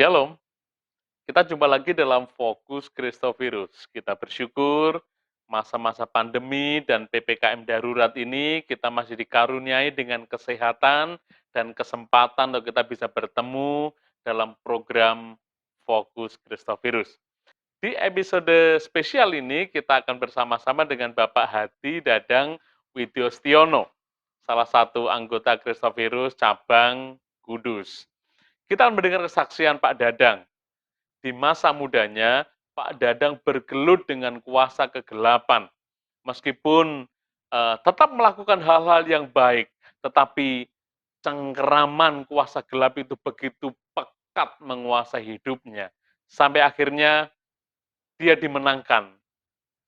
Shalom, kita jumpa lagi dalam Fokus Kristovirus. Kita bersyukur masa-masa pandemi dan PPKM darurat ini kita masih dikaruniai dengan kesehatan dan kesempatan untuk kita bisa bertemu dalam program Fokus Kristovirus. Di episode spesial ini kita akan bersama-sama dengan Bapak Hadi Dadang Widyostiono, salah satu anggota Kristovirus cabang Kudus. Kita akan mendengar kesaksian Pak Dadang. Di masa mudanya, Pak Dadang bergelut dengan kuasa kegelapan. Meskipun tetap melakukan hal-hal yang baik, tetapi cengkeraman kuasa gelap itu begitu pekat menguasai hidupnya. Sampai akhirnya dia dimenangkan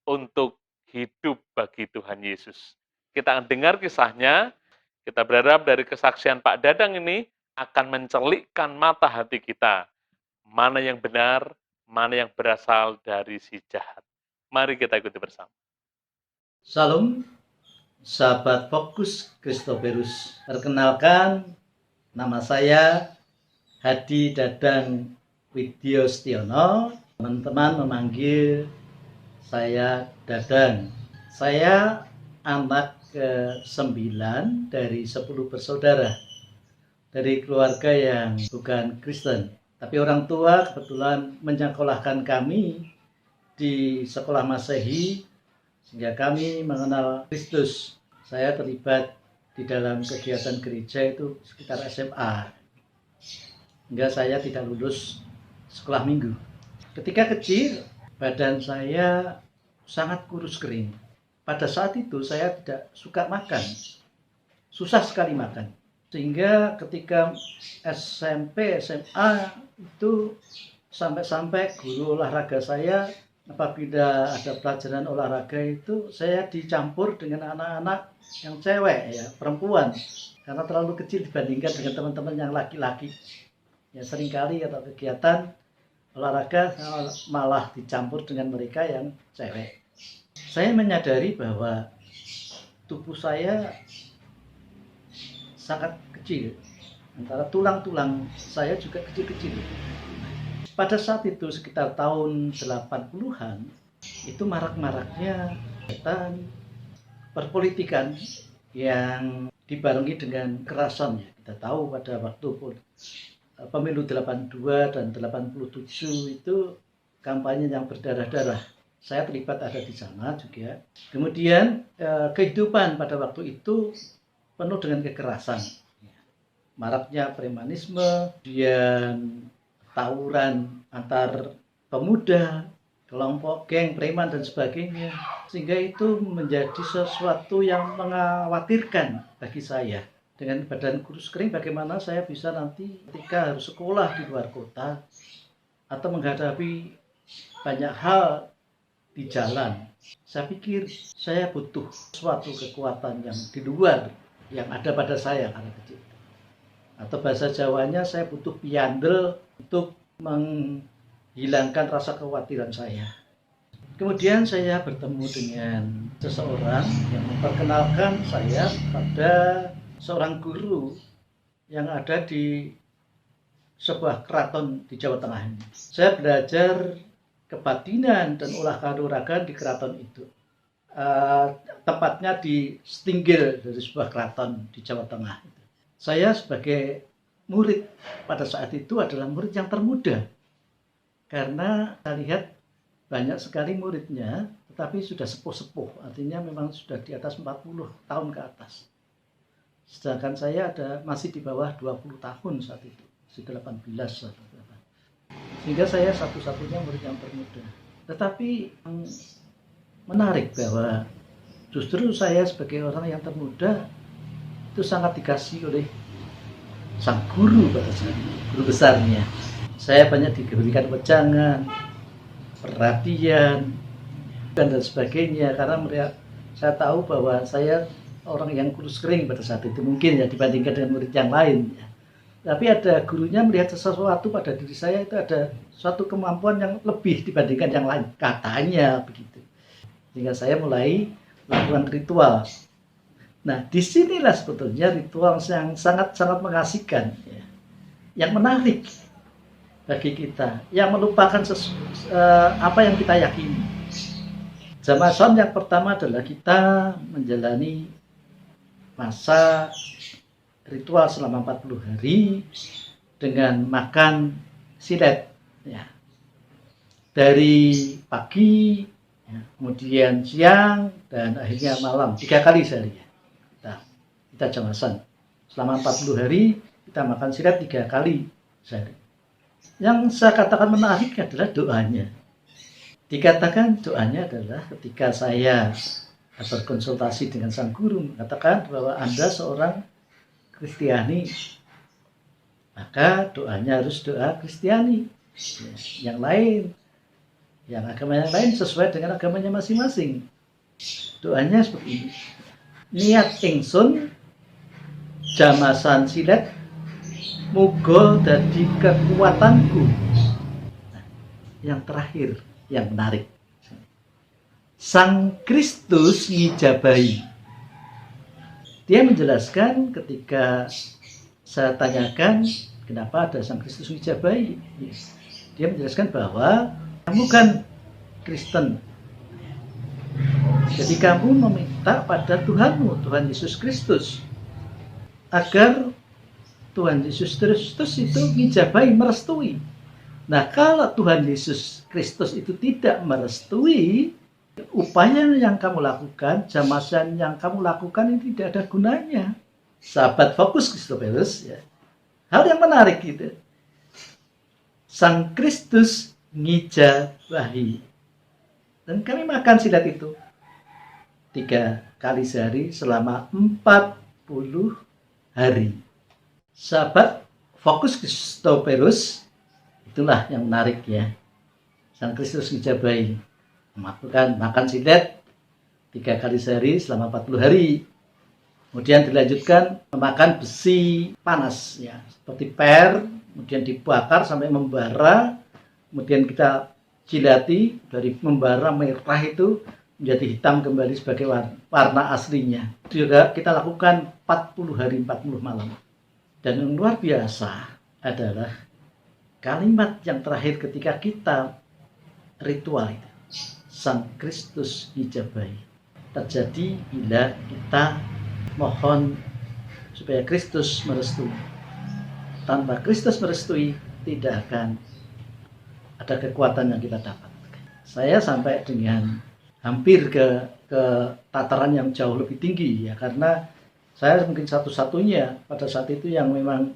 untuk hidup bagi Tuhan Yesus. Kita akan dengar kisahnya, kita berharap dari kesaksian Pak Dadang ini akan mencelikkan mata hati kita. Mana yang benar, mana yang berasal dari si jahat. Mari kita ikuti bersama. Salam, sahabat Fokus Kristovirus. Perkenalkan, nama saya Hadi Dadang Widyostiono. Teman-teman memanggil saya Dadang. Saya anak ke-9 dari 10 bersaudara. Dari keluarga yang bukan Kristen. Tapi orang tua kebetulan menyekolahkan kami di sekolah Masehi, sehingga kami mengenal Kristus. Saya terlibat di dalam kegiatan gereja itu sekitar SMA, hingga saya tidak lulus sekolah minggu. Ketika kecil, badan saya sangat kurus kering. Pada saat itu saya tidak suka makan, susah sekali makan. Sehingga ketika SMP, SMA itu sampai-sampai guru olahraga saya, apabila ada pelajaran olahraga itu saya dicampur dengan anak-anak yang cewek, ya, perempuan, karena terlalu kecil dibandingkan dengan teman-teman yang laki-laki. Ya, seringkali atau kegiatan olahraga malah dicampur dengan mereka yang cewek. Saya menyadari bahwa tubuh saya sangat kecil, antara tulang-tulang saya juga kecil-kecil. Pada saat itu sekitar tahun 80-an, itu marak-maraknya kegiatan perpolitikan yang dibarengi dengan kekerasan. Kita tahu pada waktu pemilu 82 dan 87 itu kampanye yang berdarah-darah. Saya terlibat ada di sana juga. Kemudian kehidupan pada waktu itu penuh dengan kekerasan. Maraknya premanisme, kemudian tawuran antar pemuda, kelompok geng, preman dan sebagainya. Sehingga itu menjadi sesuatu yang mengkhawatirkan bagi saya. Dengan badan kurus kering, bagaimana saya bisa nanti ketika harus sekolah di luar kota atau menghadapi banyak hal di jalan. Saya pikir saya butuh suatu kekuatan yang di luar yang ada pada saya karena kecil. Atau bahasa Jawanya, saya butuh piandel untuk menghilangkan rasa kekhawatiran saya. Kemudian saya bertemu dengan seseorang yang memperkenalkan saya pada seorang guru yang ada di sebuah keraton di Jawa Tengah ini. Saya belajar kebatinan dan olah kanuragan di keraton itu. Tepatnya di Stinggil dari sebuah keraton di Jawa Tengah. Saya sebagai murid pada saat itu adalah murid yang termuda, karena saya lihat banyak sekali muridnya tetapi sudah sepuh-sepuh, artinya memang sudah di atas 40 tahun ke atas. Sedangkan saya masih di bawah 20 tahun saat itu, sudah 18 atau berapa. Sehingga saya satu-satunya murid yang termuda. Tetapi menarik bahwa justru saya sebagai orang yang termuda itu sangat dikasih oleh sang guru pada saya, guru besarnya. Saya banyak diberikan wejangan, perhatian, dan sebagainya, karena saya tahu bahwa saya orang yang kurus kering pada saat itu, mungkin ya dibandingkan dengan murid yang lain. Tapi ada gurunya melihat sesuatu pada diri saya, itu ada suatu kemampuan yang lebih dibandingkan yang lain, katanya begitu. Sehingga saya mulai melakukan ritual. Nah, disinilah sebetulnya ritual yang sangat-sangat mengasihkan, ya. Yang menarik, bagi kita, yang melupakan apa yang kita yakini. Jamasan yang pertama adalah kita menjalani masa ritual selama 40 hari dengan makan silet, ya, dari pagi, ya, kemudian siang, dan akhirnya malam, 3 kali sehari. Kita jamasan selama 40 hari kita makan silet 3 kali sehari. Yang saya katakan menarik adalah doanya. Dikatakan doanya adalah ketika saya berkonsultasi dengan sang guru mengatakan bahwa Anda seorang Kristiani, maka doanya harus doa Kristiani. Yang lain, yang agama yang lain sesuai dengan agamanya masing-masing. Doanya seperti ini. Niat ingsun jamasan silet muga dadi kekuatanku. Nah, yang terakhir, yang menarik. Sang Kristus ngijabahi. Dia menjelaskan ketika saya tanyakan kenapa ada Sang Kristus ngijabahi. Dia menjelaskan bahwa kamu kan Kristen. Jadi kamu meminta pada Tuhanmu, Tuhan Yesus Kristus, agar Tuhan Yesus Kristus itu ngijabahi, merestui. Nah, kalau Tuhan Yesus Kristus itu tidak merestui, upaya yang kamu lakukan, jamasan yang kamu lakukan ini tidak ada gunanya. Sahabat Fokus Kristoferus, ya. Hal yang menarik gitu. Sang Kristus ngijabahi. Dan kami makan silet itu 3 kali sehari selama 40 hari. Sahabat Fokus Kristoferus, itulah yang menarik ya. Sang Kristus ngijabahi, melakukan makan silet 3 kali sehari selama 40 hari. Kemudian dilanjutkan memakan besi panas ya, seperti per, kemudian dibakar sampai membara, kemudian kita jilati dari membara merah itu menjadi hitam kembali sebagai warna aslinya. Juga kita lakukan 40 hari 40 malam. Dan yang luar biasa adalah kalimat yang terakhir ketika kita ritual itu. Sang Kristus ngijabahi. Terjadi bila kita mohon supaya Kristus merestui. Tanpa Kristus merestui, tidak akan ada kekuatan yang kita dapat. Saya sampai dengan hampir ke tataran yang jauh lebih tinggi ya, karena saya mungkin satu-satunya pada saat itu yang memang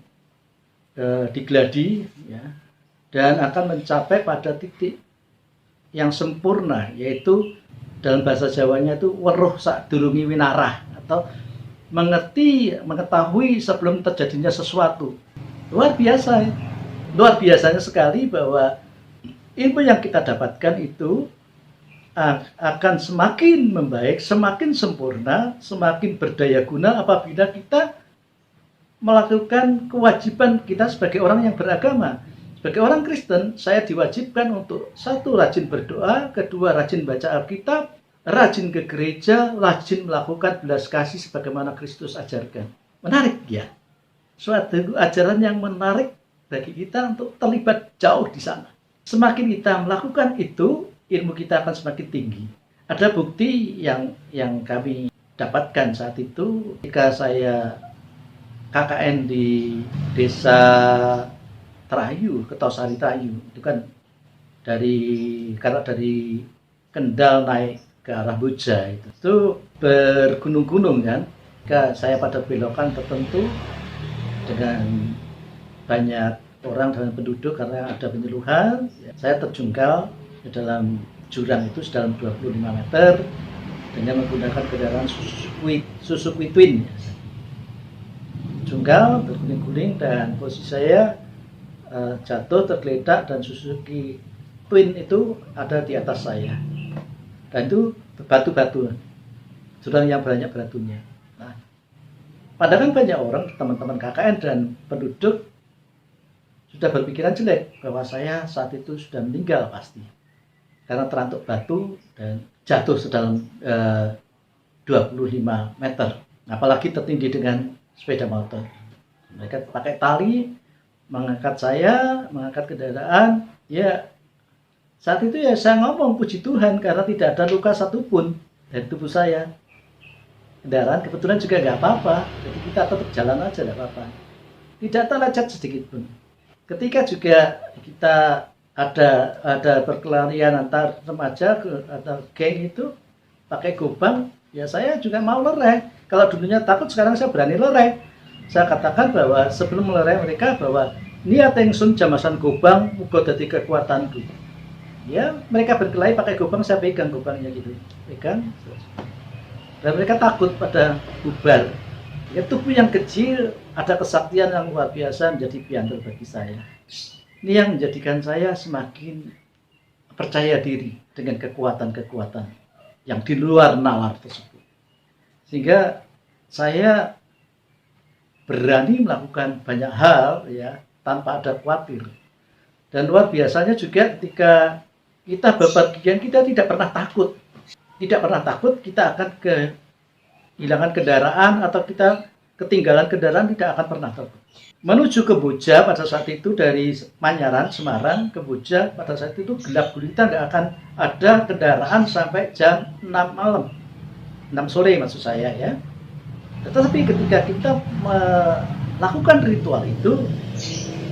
digladi ya, dan akan mencapai pada titik yang sempurna, yaitu dalam bahasa Jawanya itu weruh sadurunge winarah, atau mengetahui sebelum terjadinya sesuatu. Luar biasa, luar biasanya sekali bahwa ilmu yang kita dapatkan itu akan semakin membaik, semakin sempurna, semakin berdaya guna apabila kita melakukan kewajiban kita sebagai orang yang beragama. Sebagai orang Kristen, saya diwajibkan untuk 1, rajin berdoa, 2, rajin baca Alkitab, rajin ke gereja, rajin melakukan belas kasih sebagaimana Kristus ajarkan. Menarik ya? Suatu ajaran yang menarik bagi kita untuk terlibat jauh di sana. Semakin kita melakukan itu, ilmu kita akan semakin tinggi. Ada bukti yang kami dapatkan saat itu ketika saya KKN di desa Terayu, Ketosari Terayu. Itu kan karena dari Kendal naik ke arah Boja itu bergunung-gunung kan. Ketika saya pada belokan tertentu dengan banyak orang dan penduduk karena ada penyeluhan, saya terjungkal ke dalam jurang itu sedalam 25 meter dengan menggunakan kendaraan Suzuki Twin. Jungkal, berguling-guling, dan posisi saya jatuh, tergeletak, dan Suzuki Twin itu ada di atas saya. Dan itu batu-batu, jurang yang banyak batunya. Nah, padahal banyak orang, teman-teman KKN dan penduduk sudah berpikiran jelek bahwa saya saat itu sudah meninggal pasti karena terantuk batu dan jatuh sedalam 25 meter, apalagi tertindih dengan sepeda motor. Mereka pakai tali mengangkat kendaraan, ya saat itu ya saya ngomong puji Tuhan karena tidak ada luka satupun dari tubuh saya. Kendaraan kebetulan juga nggak apa-apa, jadi kita tetap jalan aja nggak apa-apa. Tidak terlecet sedikit pun. Ketika juga kita ada perkelahian antar remaja atau geng itu pakai gobang, ya saya juga mau lereng. Kalau dulunya takut, sekarang saya berani lereng. Saya katakan bahwa sebelum melereng mereka bahwa niat yang sun jamasan gobang muga dadi kekuatanku. Ya mereka berkelahi pakai gobang, saya pegang gobangnya gitu, pegang. Dan mereka takut pada bubar. Ya, tubuh yang kecil ada kesaktian yang luar biasa menjadi piantul bagi saya. Ini yang menjadikan saya semakin percaya diri dengan kekuatan-kekuatan yang di luar nalar tersebut. Sehingga saya berani melakukan banyak hal ya tanpa ada khawatir. Dan luar biasanya juga ketika kita bepergian, kita tidak pernah takut. Tidak pernah takut kita akan kehilangan kendaraan atau kita ketinggalan kendaraan, tidak akan pernah takut. Menuju ke Boja pada saat itu dari Manyaran, Semarang ke Boja pada saat itu gelap gulita, nggak akan ada kendaraan sampai jam 6 malam. 6 sore maksud saya ya. Tetapi ketika kita melakukan ritual itu,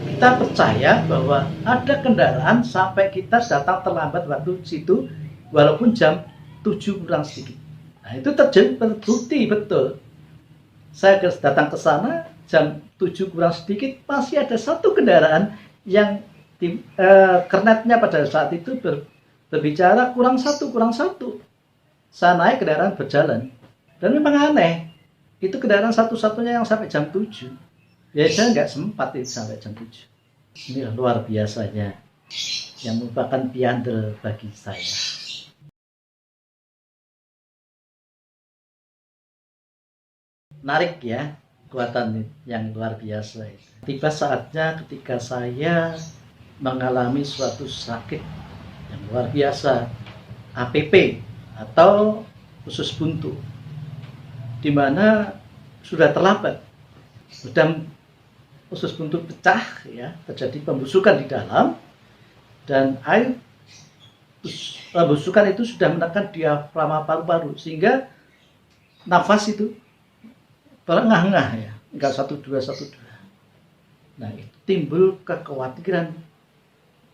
kita percaya bahwa ada kendaraan sampai kita datang terlambat waktu situ walaupun jam 7 kurang sedikit. Nah, itu terbukti betul. Saya datang ke sana jam 7 kurang sedikit, masih ada satu kendaraan yang kernetnya pada saat itu berbicara kurang satu. Saya naik, kendaraan berjalan. Dan memang aneh, itu kendaraan satu-satunya yang sampai jam 7. Biasanya nggak sempat itu sampai jam 7. Ini luar biasanya, yang merupakan piandel bagi saya. Menarik ya, kekuatan yang luar biasa itu. Tiba saatnya ketika saya mengalami suatu sakit yang luar biasa, APP atau usus buntu, di mana sudah terlambat, sudah usus buntu pecah ya, terjadi pembusukan di dalam, dan air pembusukan itu sudah menekan diafragma paru-paru sehingga nafas itu terengah-engah ya, enggak 1-2. Nah, itu timbul kekhawatiran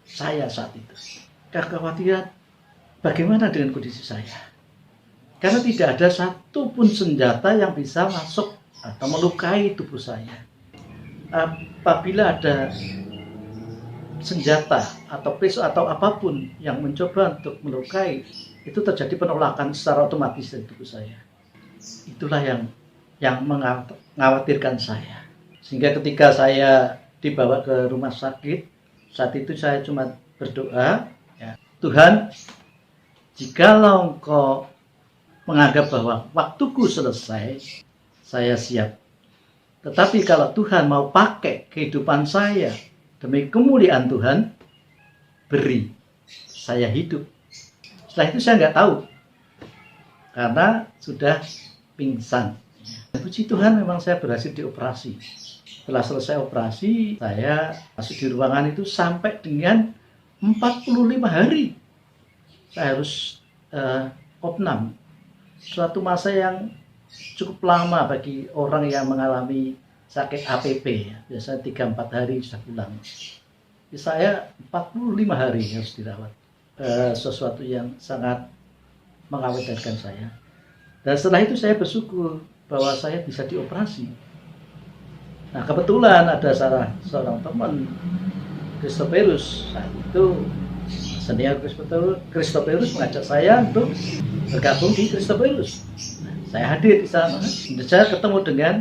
saya saat itu. Kekhawatiran bagaimana dengan kondisi saya? Karena tidak ada satupun senjata yang bisa masuk atau melukai tubuh saya. Apabila ada senjata atau pisau atau apapun yang mencoba untuk melukai, itu terjadi penolakan secara otomatis dari tubuh saya. Itulah yang mengkhawatirkan saya. Sehingga ketika saya dibawa ke rumah sakit, saat itu saya cuma berdoa, ya, Tuhan, jikalau Engkau menganggap bahwa waktuku selesai, saya siap. Tetapi kalau Tuhan mau pakai kehidupan saya demi kemuliaan Tuhan, beri saya hidup. Setelah itu saya nggak tahu, karena sudah pingsan. Puji Tuhan memang saya berhasil dioperasi. Setelah selesai operasi, saya masuk di ruangan itu sampai dengan 45 hari. Saya harus opnam. Suatu masa yang cukup lama bagi orang yang mengalami sakit APP. Biasanya 3-4 hari sudah pulang. Saya 45 hari harus dirawat. Sesuatu yang sangat mengkhawatirkan saya. Dan setelah itu saya bersyukur bahwa saya bisa dioperasi. Nah, kebetulan ada seorang teman, Christoperus, saat itu senior Christoperus mengajak saya untuk bergabung di Christoperus. Nah, saya hadir di sana. Saya ketemu dengan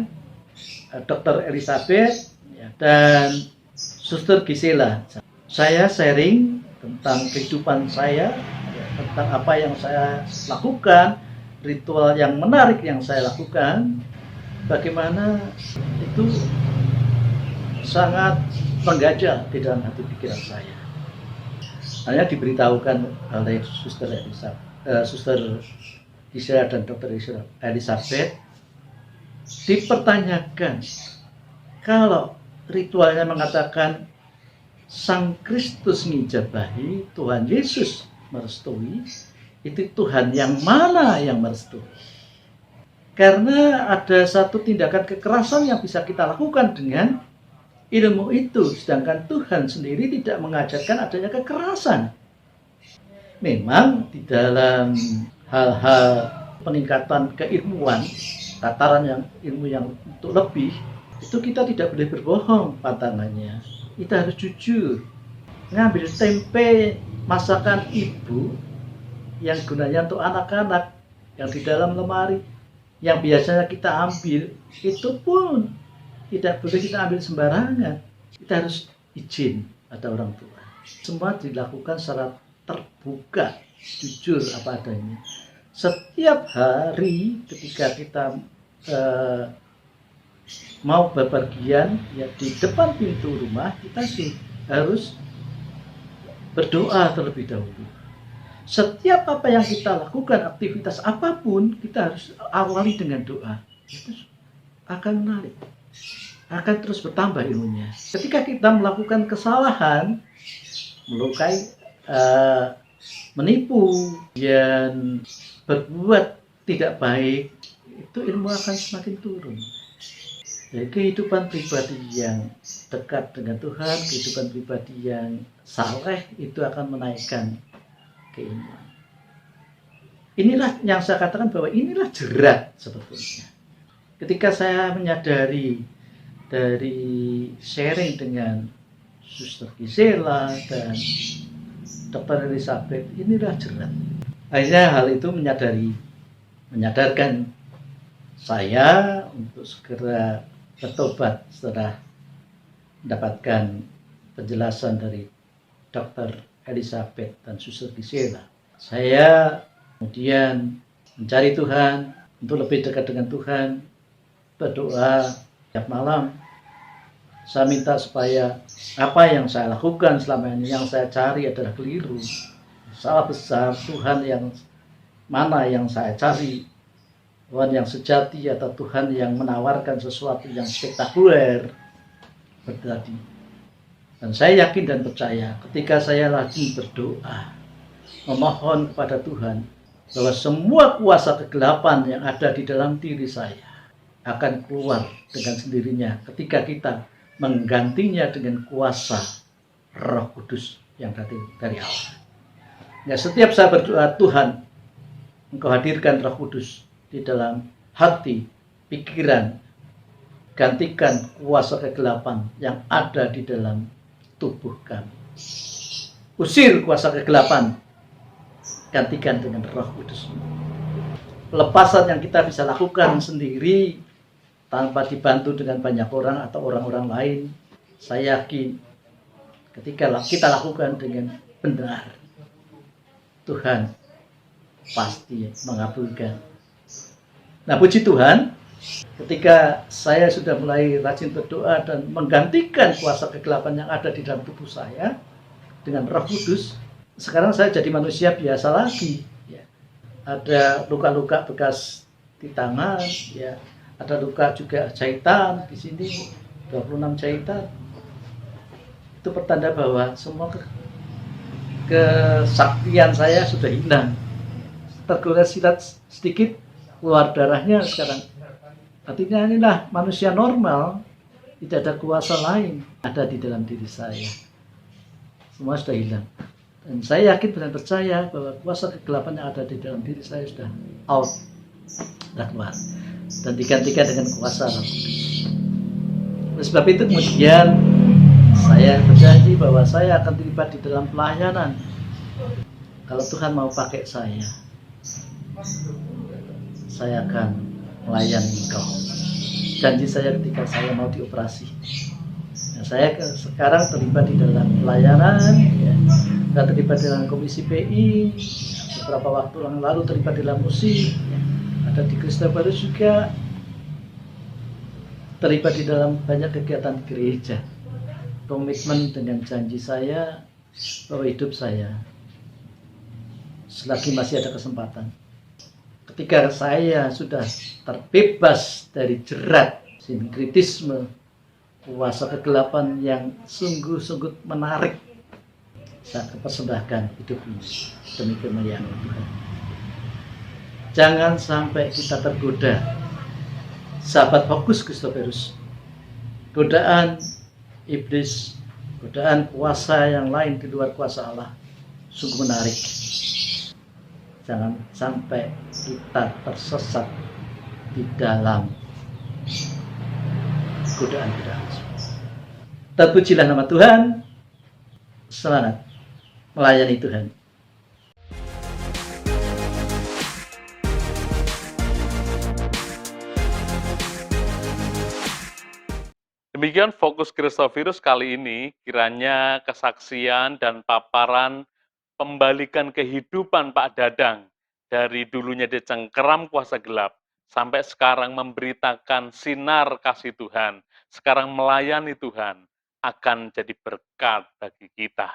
Dr. Elizabeth ya, dan Suster Gisela. Saya sharing tentang kehidupan saya, ya, tentang apa yang saya lakukan, ritual yang menarik yang saya lakukan, bagaimana itu sangat menggajah di dalam hati pikiran saya. Hanya diberitahukan oleh Suster Gisela dan Dr. Elizabeth, dipertanyakan, kalau ritualnya mengatakan Sang Kristus ngijabahi, Tuhan Yesus merestui, itu Tuhan yang mana yang merestui? Karena ada satu tindakan kekerasan yang bisa kita lakukan dengan ilmu itu, sedangkan Tuhan sendiri tidak mengajarkan adanya kekerasan. Memang di dalam hal-hal peningkatan keilmuan, tataran yang ilmu yang untuk lebih, itu kita tidak boleh berbohong pantangannya. Kita harus jujur. Ngambil tempe masakan ibu yang gunanya untuk anak-anak yang di dalam lemari, yang biasanya kita ambil, itu pun tidak boleh kita ambil sembarangan. Kita harus izin pada orang tua. Semua dilakukan secara terbuka, jujur apa adanya. Setiap hari ketika kita mau bepergian, ya di depan pintu rumah kita harus berdoa terlebih dahulu. Setiap apa yang kita lakukan, aktivitas apapun, kita harus awali dengan doa. Itu akan menarik, akan terus bertambah ilmunya. Ketika kita melakukan kesalahan, melukai, menipu, dan berbuat tidak baik, itu ilmu akan semakin turun. Jadi kehidupan pribadi yang dekat dengan Tuhan, kehidupan pribadi yang saleh, itu akan menaikkan keilmuan. Inilah yang saya katakan bahwa inilah jerat sebetulnya. Ketika saya menyadari dari sharing dengan Suster Gisela dan Dr. Elizabeth, inilah jerat. Akhirnya hal itu menyadarkan saya untuk segera bertobat setelah mendapatkan penjelasan dari Dr. Elizabeth dan Suster Gisela. Saya kemudian mencari Tuhan, untuk lebih dekat dengan Tuhan, berdoa tiap malam. Saya minta supaya apa yang saya lakukan selama ini, yang saya cari adalah keliru, salah besar. Tuhan yang mana yang saya cari? Tuhan yang sejati atau Tuhan yang menawarkan sesuatu yang spektakuler berarti. Dan saya yakin dan percaya ketika saya lagi berdoa, memohon kepada Tuhan bahwa semua kuasa kegelapan yang ada di dalam diri saya akan keluar dengan sendirinya ketika kita menggantinya dengan kuasa Roh Kudus yang dari Allah. Ya, setiap saya berdoa, Tuhan, Engkau hadirkan Roh Kudus di dalam hati, pikiran, gantikan kuasa kegelapan yang ada di dalam tubuh kami. Usir kuasa kegelapan, gantikan dengan Roh Kudus. Pelepasan yang kita bisa lakukan sendiri tanpa dibantu dengan banyak orang atau orang-orang lain, saya yakin ketika kita lakukan dengan benar, Tuhan pasti mengabulkan. Nah, puji Tuhan, ketika saya sudah mulai rajin berdoa dan menggantikan kuasa kegelapan yang ada di dalam tubuh saya dengan Roh Kudus, sekarang saya jadi manusia biasa lagi. Ya. Ada luka-luka bekas di tangan, ya. Ada luka juga jahitan di sini, 26 jahitan. Itu pertanda bahwa semua kesaktian saya sudah hilang. Tergores silat sedikit, keluar darahnya sekarang. Artinya inilah manusia normal, tidak ada kuasa lain ada di dalam diri saya. Semua sudah hilang. Dan saya yakin dan percaya bahwa kuasa kegelapan yang ada di dalam diri saya sudah out, sudah keluar. Dan digantikan dengan kuasa Roh Kudus. Oleh sebab itu kemudian saya berjanji bahwa saya akan terlibat di dalam pelayanan. Kalau Tuhan mau pakai saya akan melayani engkau. Janji saya ketika saya mau dioperasi. Nah, saya sekarang terlibat di dalam pelayanan, ya. Saya terlibat dalam komisi PI, beberapa waktu yang lalu terlibat dalam musik, ya. Ada di Kristen Baru juga, terlibat di dalam banyak kegiatan gereja. Komitmen dengan janji saya bahwa hidup saya selagi masih ada kesempatan, ketika saya sudah terbebas dari jerat sinkritisme, Puasa kegelapan yang sungguh-sungguh menarik. Saya persembahkan hidup ini demi kemuliaan Tuhan. Jangan sampai kita tergoda. Sahabat Fokus Kristoferus, godaan iblis, godaan kuasa yang lain di luar kuasa Allah sungguh menarik. Jangan sampai kita tersesat di dalam godaan-godaan. Terpujilah nama Tuhan. Selamat melayani Tuhan. Demikian Fokus Kristovirus kali ini, kiranya kesaksian dan paparan pembalikan kehidupan Pak Dadang dari dulunya dicengkeram kuasa gelap, sampai sekarang memberitakan sinar kasih Tuhan, sekarang melayani Tuhan, akan jadi berkat bagi kita.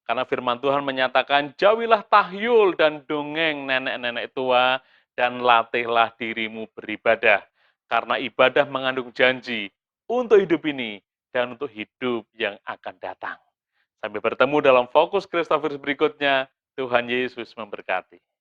Karena firman Tuhan menyatakan, jauhilah tahyul dan dongeng nenek-nenek tua, dan latihlah dirimu beribadah. Karena ibadah mengandung janji untuk hidup ini dan untuk hidup yang akan datang. Sampai bertemu dalam Fokus Kristoferus berikutnya. Tuhan Yesus memberkati.